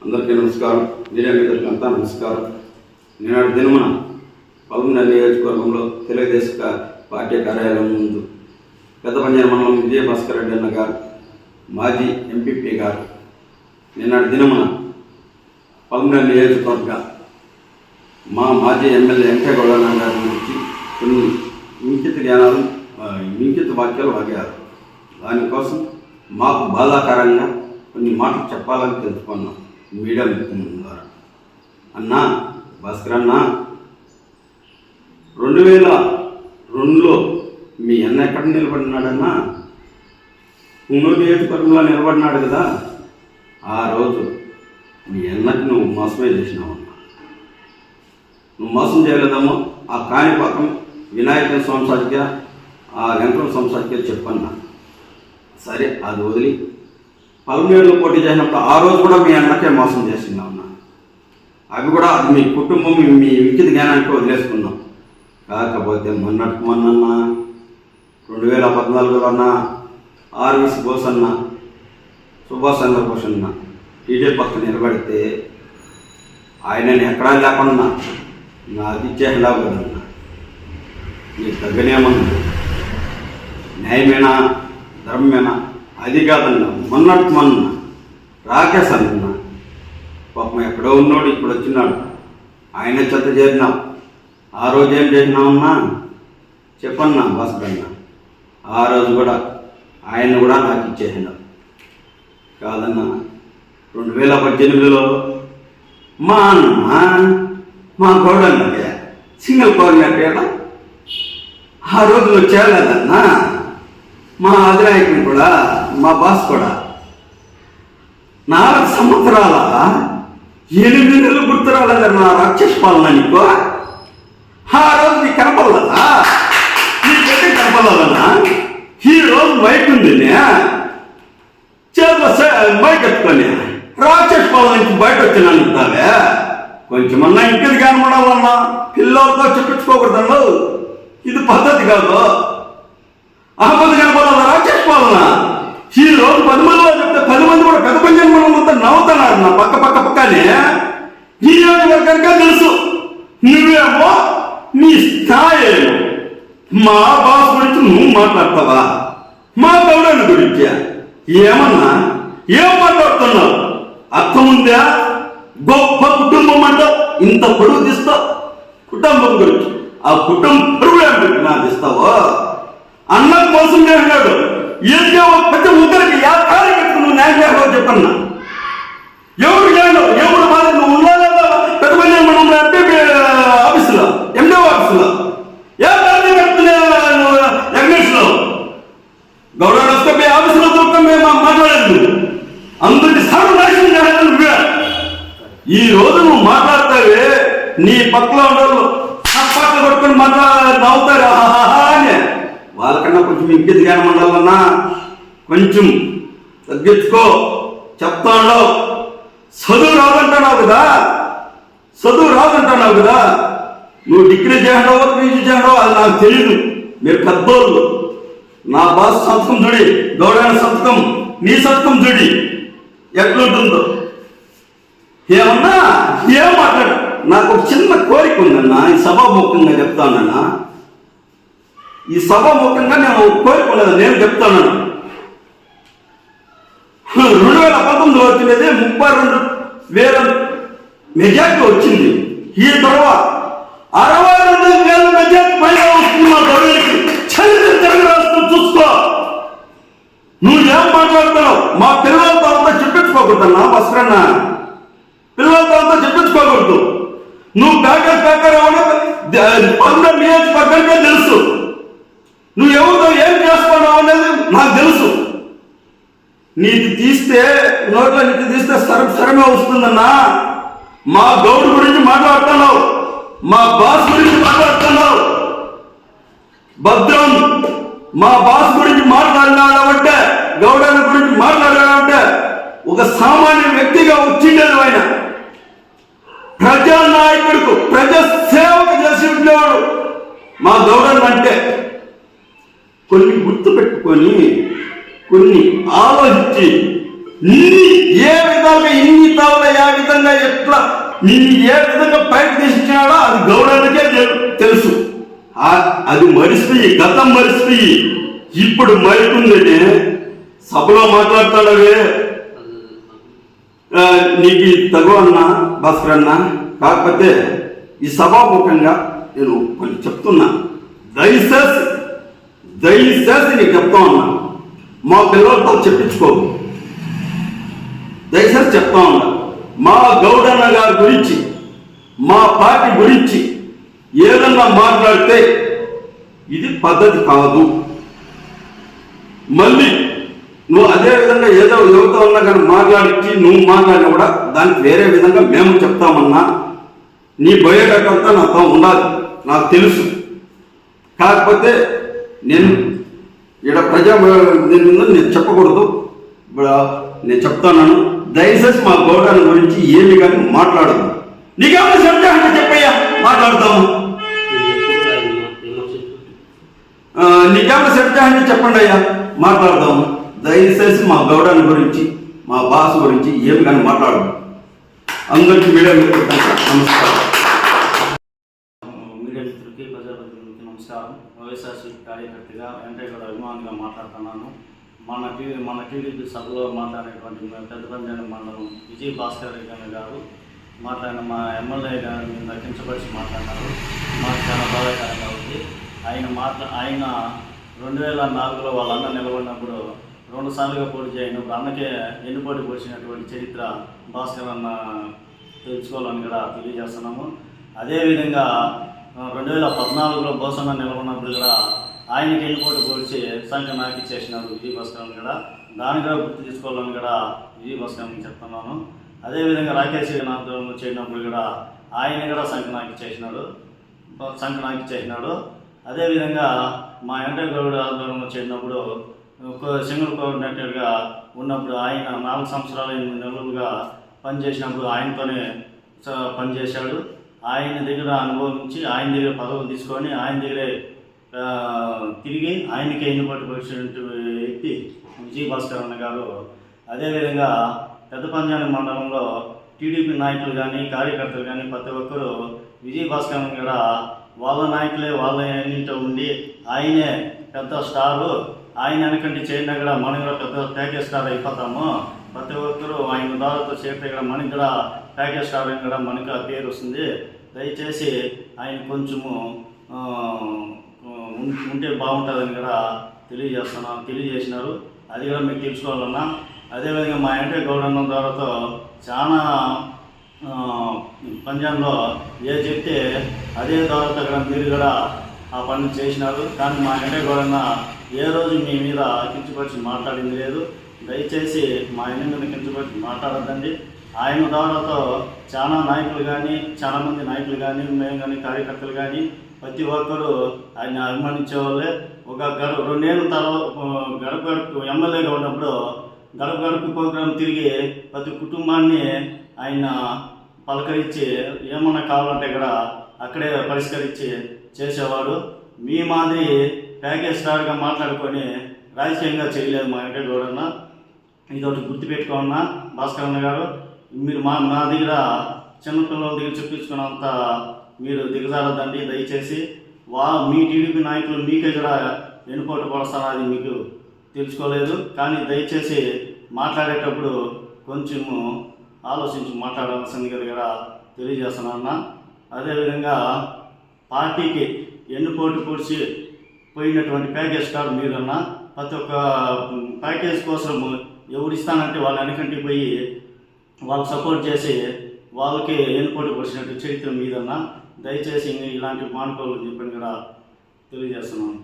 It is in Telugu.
అందరికీ నమస్కారం. మీడియా మిత్రులకు అంతా నమస్కారం. నిన్నటి దినమున పల్మనేరు నియోజకవర్గంలో తెలుగుదేశం పార్టీ కార్యాలయం ముందు పెద్దపంజాల మండలం విజయభాస్కర్ రెడ్డి అన్న గారు, మాజీ ఎంపీపీ గారు నిన్నటి దినమున పల్మనేరు నియోజకవర్గ మా మాజీ ఎమ్మెల్యే వెంకయ్య గౌడ గారి గురించి కొన్ని ఇంకిత వాక్యాలు వాగారు. దానికోసం మాకు బాధాకరంగా కొన్ని మాటలు చెప్పాలని తెలుసుకున్నాం మీడియా మిత్రుల ద్వారా. అన్నా భాస్కర్ అన్న, 2002లో మీ అన్న ఎక్కడ నిలబడినాడన్నా? పుంగనూరు నియోజకవర్గంలో నిలబడినాడు కదా. ఆ రోజు మీ అన్నకి నువ్వు మోసమే చేసినావన్నా. నువ్వు మోసం చేయలేదమ్మో. ఆ కాణిపాకం వినాయక సంస్థకి, ఆ వెంకట సంస్థకి చెప్పన్నా. సరే, అది వదిలి పల్మనేరులో పోటీ చేసినప్పుడు ఆ రోజు కూడా మీ అన్నకే మోసం చేస్తున్నామన్నా. అవి కూడా అది మీ కుటుంబం, మీ విద్యుత్ జ్ఞానానికి వదిలేసుకున్నాం. కాకపోతే మొన్న 2014లో అన్న ఆర్వీసీ బోస్ అన్న, సుభాష్ చంద్రబోస్ అన్న టీడీ పక్క నిలబడితే ఆయనని ఎక్కడా లేకుండా నాకు ఇచ్చేలా కదన్నా. నీకు తగ్గనేమన్నా? న్యాయమేనా, ధర్మమేనా? అది కాదన్నా. మొన్న రాకేష్ అన్న పాపం ఎక్కడో ఉన్నాడు, ఇప్పుడు వచ్చినాడు. ఆయన చెత్త చేరినాం. ఆ రోజు ఏం చేసినామన్నా చెప్పన్నా భాస్కర్ అన్న. ఆ రోజు కూడా ఆయన కూడా నాకు ఇచ్చేసినాం కాదన్నా. 2018లో మా అన్న మా గౌడన్నకి సింగిల్ కోరినట్టు ఆ రోజులో చేయలేదన్నా. మా అధినాయకుని కూడా, మా బాస్ కూడా 4 సంవత్సరాల 8 నెలలు గుర్తురాలేదా నా రాక్షస పాలన నీకు? ఆ రోజు నీకు కనపడలేదా? నీకైతే కనపడలేదన్నా. ఈ రోజు మైక్ ఉంది, చేతుల మైక్ ఎత్తుకొని రాక్షస పాలన నుంచి బయట వచ్చినానుంటావే. కొంచెమన్నా ఇంటిది కనపడాలన్నా. పిల్లలతో చెప్పించుకోకూడదు, ఇది పద్ధతి కాదు. ఆపద కనపడాల రాక్షస పాలన. ఈ రోజు 10 మందిలో చెప్తే 10 మంది కూడా పెద్ద పంజాల మంతా నవ్వుతున్నారు నా పక్కనే. ఈ నియోజకవర్గానికే తెలుసు. నువ్వేమో నీ స్థాయి మా బాస్ గురించి నువ్వు మాట్లాడతావా? మా గౌడని గురించి ఏమన్నా ఏం మాట్లాడుతున్నావు? అర్థం ఉందా? గొప్ప కుటుంబం అంటావు, ఇంత పొడుగు తీస్తావు కుటుంబం గురించి. ఆ కుటుంబం పొరుగు ఏం పెట్టి నాకు ఇస్తావో? అన్నకు మోసం చేసినాడు. ఏదో ప్రతి ఒక్కరికి కార్యకర్తలు నువ్వు న్యాయం చేయాలో చెప్పన్నా. ఎవరు చేయడు, ఎవరు బాధ నువ్వు ఉన్నా లేదా? పెద్ద మంది మనం ఎంపీ ఆఫీసులో, ఎండో ఆఫీసులో ఏ కార్యకర్తలు ఎగ్నెస్లో గౌరవ వస్తే ఆఫీసులో దొరకమే మాట్లాడలేదు. అందరికి సర్వనాశనం చేయాలి నువ్వే. ఈ రోజు నువ్వు మాట్లాడతావే, నీ పక్కలో ఉండరు పక్కన కొట్టుకొని నవ్వుతారు అని. వాళ్ళకన్నా కొంచెం ఇంకిత జ్ఞానం ఉండాలన్నా. కొంచెం తగ్గించుకో. చెప్తాను, చదువు రాదంటున్నావు కదా. నువ్వు డిగ్రీ చేయడో పీజీ చేయడో అది నాకు తెలియదు. మీరు పెద్దోళ్ళు. నా బాస్ సంతకం చూడి, గౌడైన సంతకం, నీ సంతకం చూడి ఎట్లుంటుందో. ఏమన్నా ఏం మాట్లాడు. నాకు ఒక చిన్న కోరిక ఉందన్నా. ఈ సభాముఖంగా చెప్తానన్నా. ఈ సభాముఖంగా నేను కోరిక ఉండదు, నేను చెప్తాను. 2019లో వచ్చినది 32,000 మెజార్టీ వచ్చింది. ఈ తర్వాత 62,000 మెజార్టీ పైన వస్తుంది మా గౌరవకి. తెలుగు రాష్ట్రం చూసుకో. నువ్వేం మాట్లాడుతున్నావు? మా పిల్లలతో అంతా చెప్పించుకోకూడదన్నా భాస్కరన్న. పిల్లలతో అంతా చెప్పించుకోకూడదు. నువ్వు పేకర్ పల్మనేరు నియోజకవర్గానికే తెలుసు. నువ్వు ఎవరితో ఏం చేసుకున్నావు అనేది నాకు తెలుసు. నీది తీస్తే, నోట్లో నీతి తీస్తే సరమే వస్తుందన్నా. మా గౌడు గురించి మాట్లాడుతున్నావు, మా బాస్ గురించి మాట్లాడుతున్నావు. భద్రం మా బాస్ గురించి మాట్లాడినాడంటే, గౌడన్న గురించి మాట్లాడాడంటే ఒక సామాన్య వ్యక్తిగా వచ్చిండేది. ఆయన ప్రజానాయకుడికి, ప్రజా సేవకు చేసి ఉండేవాడు మా గౌడన్న అంటే. కొన్ని గుర్తు పెట్టుకొని, కొన్ని ఆలోచించి ఏ విధాలుగా ఇన్ని జీవితాల్లో ఏ విధంగా ఎట్లా నిన్ను ఏ విధంగా బయట తీసుకున్నాడో అది గౌరవకే తెలుసు. అది మరిసిపోయి, గతం మరిసిపోయి ఇప్పుడు మరికుందని సభలో మాట్లాడతాడవే. నీకు తగు అన్నా భాస్కర్ అన్న. కాకపోతే ఈ సభాముఖంగా నేను కొన్ని చెప్తున్నా. దయచేసి నీకు చెప్తా ఉన్నా, మా పిల్లలతో చెప్పించుకోవు. దయచేసి చెప్తా ఉన్నా, మా గౌడన్న గారి గురించి, మా పార్టీ గురించి ఏదన్నా మాట్లాడితే ఇది పద్ధతి కాదు. మళ్ళీ నువ్వు అదే విధంగా ఏదో యువత ఉన్నా కానీ మాట్లాడించి నువ్వు మాట్లాడినా కూడా దానికి వేరే విధంగా మేము చెప్తామన్నా. నీ బయోడేటా అంతా నాతో ఉండాలి, నాకు తెలుసు. కాకపోతే నేను ఇక్కడ నేను చెప్పకూడదు. ఇప్పుడు నేను చెప్తున్నాను, దయచేసి మా గౌరవం గురించి ఏమి కానీ మాట్లాడదు. నీకేమైనా చెప్తా అంటే చెప్పయ్యా, మాట్లాడతాము. నీకేమైనా చెప్తా అంటే చెప్పండి అయ్యా, మాట్లాడదాము. దయచేసి మా గౌరవం గురించి, మా భాష గురించి ఏమి కానీ మాట్లాడదు. అందరికీ మీడియా మిత్రులకి నమస్కారం. మీడియా మిత్రులకి, ప్రజాప్రతినిధులకి నమస్కారం. వైఎస్ఆర్సీపీ కార్యకర్తగా వెంకయ్య అభిమానిగా మాట్లాడుతున్నాను. మన టీడీపీ సభలో మాట్లాడేటువంటి పెద్దపంజాని మండలం విజయ్ భాస్కర్ గారు మాట్లాడిన మా ఎమ్మెల్యే గారి మీద కించపరిచి మాట్లాడినారు. మాకు చాలా బాధాకరంగా ఉంది. ఆయన 2004లో వాళ్ళ అన్న నిలబడినప్పుడు 2 సార్లుగా పోటీ చేయనప్పుడు అన్నకే ఎన్నుపోటీ పొడిచినటువంటి చరిత్ర భాస్కర్ అన్న తెలుసుకోవాలని కూడా తెలియజేస్తున్నాము. అదేవిధంగా 2014లో బోసన్న నిలబడినప్పుడు కూడా ఆయనకి ఎన్నుపోటీ పొడిచి సంఖ్య నాకు చేసినారు విజయ్ భాస్కర్ కూడా. దాన్ని కూడా గుర్తు తీసుకోవాలని కూడా విజయ్ భాస్కర్ చెప్తున్నాను. అదేవిధంగా రాకేష్ నాథ్ చేసినప్పుడు కూడా ఆయన కూడా సంఖ్య నాకు చేసినాడు. అదేవిధంగా మా వెంకయ్య గౌడ్ ఆధ్వర్యంలో చేరినప్పుడు సింగిల్ కోఆర్డినేటర్గా ఉన్నప్పుడు ఆయన 4 సంవత్సరాలు 8 నెలలుగా పనిచేసినప్పుడు ఆయనతోనే పనిచేశాడు. ఆయన దగ్గర అనుభవించి ఆయన దగ్గర పదవులు తీసుకొని ఆయన దగ్గరే తిరిగి ఆయనకే ఎన్నుబాటు పరిచినటువంటి వ్యక్తి విజయ్ భాస్కర్ అన్న గారు. అదేవిధంగా పెద్దపంజాని మండలంలో టీడీపీ నాయకులు కానీ కార్యకర్తలు కానీ ప్రతి ఒక్కరూ విజయ్ భాస్కర్ అన్న కూడా వాళ్ళ నాయకులే వాళ్ళ ఎన్నింటో ఉండి ఆయనే పెద్ద స్టారు, ఆయన వెనకంటే చేరినా కూడా మనం కూడా పెద్ద ప్యాకేజ్ స్టార్ అయిపోతాము. ప్రతి ఒక్కరూ ఆయన దారితో చేరితే కూడా మనకి కూడా ప్యాకేజ్ స్టార్ అని కూడా మనకు ఆ పేరు వస్తుంది. దయచేసి ఆయన కొంచెము ఉంటే బాగుంటుందని కూడా తెలియజేసినారు. అది కూడా మీకు తెలుసుకోవాలన్నా. అదేవిధంగా మా వెంకయ్య గౌడన్న ద్వారాతో చాలా పంజాబ్లో చెప్తే అదే ద్వారాతో కూడా మీరు కూడా ఆ పనులు చేసినారు. కానీ మా వెంకయ్య గౌడన్న ఏ రోజు మీ మీద కించపరిచి మాట్లాడింది లేదు. దయచేసి మా ఆయన మీద కించపరిచి మాట్లాడద్దండి. ఆయన ద్వారాతో చాలామంది నాయకులు కానీ మేము కానీ కార్యకర్తలు కానీ ప్రతి ఒక్కరూ ఆయన అభిమానించే వాళ్ళే. ఒక 2 ఏళ్ళ తర్వాత గడప ఎమ్మెల్యేగా ఉన్నప్పుడు గడప ప్రోగ్రాం తిరిగి ప్రతి కుటుంబాన్ని ఆయన పలకరించి ఏమన్నా కావాలంటే కూడా అక్కడే పరిష్కరించి చేసేవాడు. మీ మాదిరి ప్యాకేజ్ స్టార్గా మాట్లాడుకొని రాజకీయంగా చేయలేదు మా వెంకయ్య గౌడన్న. ఇదొకటి గుర్తుపెట్టుకోన్నా భాస్కర్ అన్న గారు. మీరు మా దగ్గర చిన్నపిల్లల దగ్గర చెప్పించుకున్నంత మీరు దిగజారద్దండి. దయచేసి మీ టీడీపీ నాయకులు మీకే కూడా వెనుకోట పడస్తారా అది మీకు తెలుసుకోలేదు. కానీ దయచేసి మాట్లాడేటప్పుడు కొంచెము ఆలోచించి మాట్లాడాల్సిందిగా కూడా తెలియజేస్తున్నాను. అదేవిధంగా పార్టీకి ఎన్నుపోటు పొడిచి పోయినటువంటి ప్యాకేజ్ స్టార్ మీరన్నా ప్రతి ఒక్క ప్యాకేజ్ కోసం ఎవరిస్తానంటే వాళ్ళ వెనకంటికి పోయి వాళ్ళకి సపోర్ట్ చేసి వాళ్ళకి ఎన్నుపోటు పొడిచినట్టు చరిత్ర మీదన్నా. దయచేసి ఇలాంటి మానుకోవాలని చెప్పని కూడా తెలియజేస్తున్నాను.